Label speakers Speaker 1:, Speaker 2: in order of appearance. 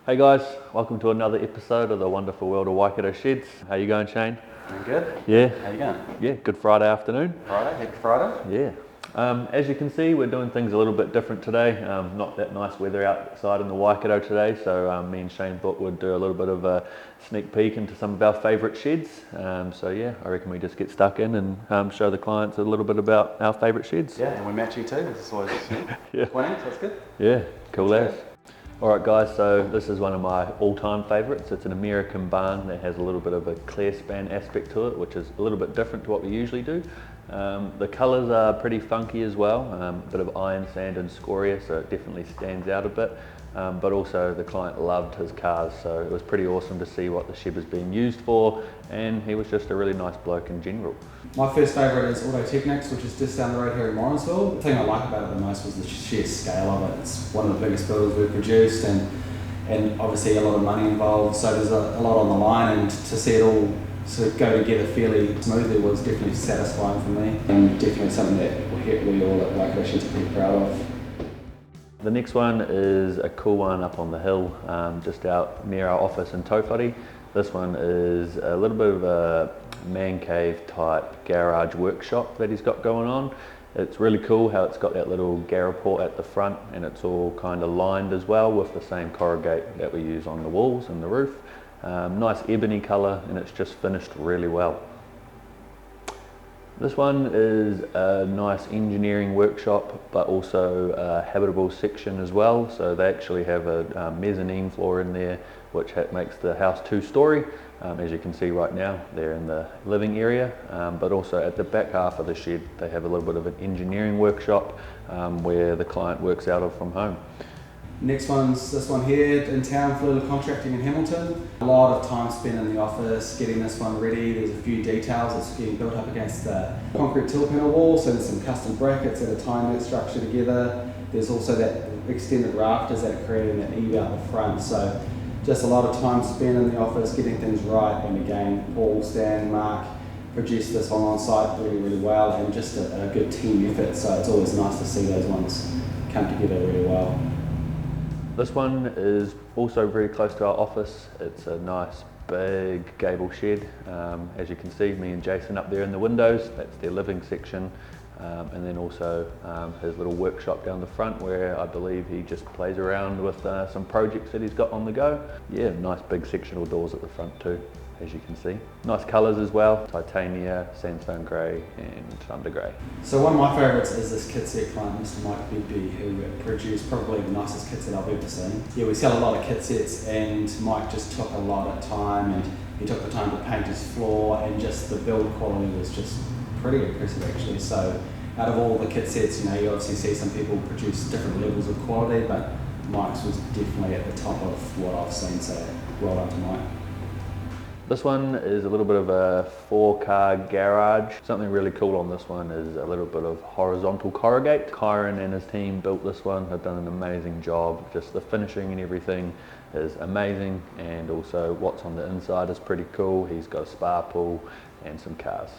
Speaker 1: Hey guys, welcome to another episode of the wonderful world of Waikato Sheds. How you going, Shane?
Speaker 2: Doing good.
Speaker 1: Yeah.
Speaker 2: How you going?
Speaker 1: Yeah, good Friday afternoon.
Speaker 2: Happy Friday.
Speaker 1: Yeah. As you can see, we're doing things a little bit different today. Not that nice weather outside in the Waikato today, so me and Shane thought we'd do a little bit of a sneak peek into some of our favourite sheds. So yeah, I reckon we just get stuck in and show the clients a little bit about our favourite sheds.
Speaker 2: Yeah, and we match you too. This is always
Speaker 1: Yeah.
Speaker 2: winning, so that's good.
Speaker 1: Yeah, cool as. Alright guys, so this is one of my all-time favourites. It's an American barn that has a little bit of a clear span aspect to it, which is a little bit different to what we usually do. The colours are pretty funky as well, a bit of iron sand and scoria, so it definitely stands out a bit. But also the client loved his cars, so it was pretty awesome to see what the shed was being used for, and he was just a really nice bloke in general.
Speaker 3: My first favourite is Auto Technics, which is just down the road here in Morrinsville. The thing I like about it the most was the sheer scale of it. It's one of the biggest builders we've produced, and obviously a lot of money involved, so there's a lot on the line, and to see it all sort of go together fairly smoothly was definitely satisfying for me, and definitely something that we all at Waikato Sheds are pretty proud of.
Speaker 1: The next one is a cool one up on the hill, just out near our office in Towhari. This one is a little bit of a man cave type garage workshop that he's got going on. It's really cool how it's got that little garaport at the front, and it's all kind of lined as well with the same corrugate that we use on the walls and the roof. Nice ebony colour, and it's just finished really well. This one is a nice engineering workshop, but also a habitable section as well. So they actually have a mezzanine floor in there, which makes the house two-storey. As you can see right now, they're in the living area, but also at the back half of the shed, they have a little bit of an engineering workshop where the client works out of from home.
Speaker 3: Next one's this one here in town, Flula Contracting in Hamilton. A lot of time spent in the office getting this one ready. There's a few details. It's getting built up against the concrete till panel wall, so there's some custom brackets that are tying that structure together. There's also that extended rafters that are creating that eave out the front. So just a lot of time spent in the office getting things right, and again, Paul, Stan, Mark produced this one on site really, really well, and just a good team effort. So it's always nice to see those ones come together really well.
Speaker 1: This one is also very close to our office. It's a nice big gable shed. As you can see, me and Jason up there in the windows, that's their living section. And then also his little workshop down the front where I believe he just plays around with some projects that he's got on the go. Yeah, nice big sectional doors at the front too, as you can see. Nice colours as well, titania, sandstone grey and thunder grey.
Speaker 3: So one of my favourites is this kit set client, Mr. Mike Bigby, who produced probably the nicest kit set I've ever seen. Yeah, we sell a lot of kit sets, and Mike just took a lot of time, and he took the time to paint his floor, and just the build quality was just pretty impressive actually. So out of all the kit sets, you obviously see some people produce different levels of quality, but Mike's was definitely at the top of what I've seen, so well done to Mike.
Speaker 1: This one is a little bit of a 4-car garage. Something really cool on this one is a little bit of horizontal corrugate. Kyron and his team built this one, have done an amazing job. Just the finishing and everything is amazing, and also what's on the inside is pretty cool. He's got a spa pool and some cars.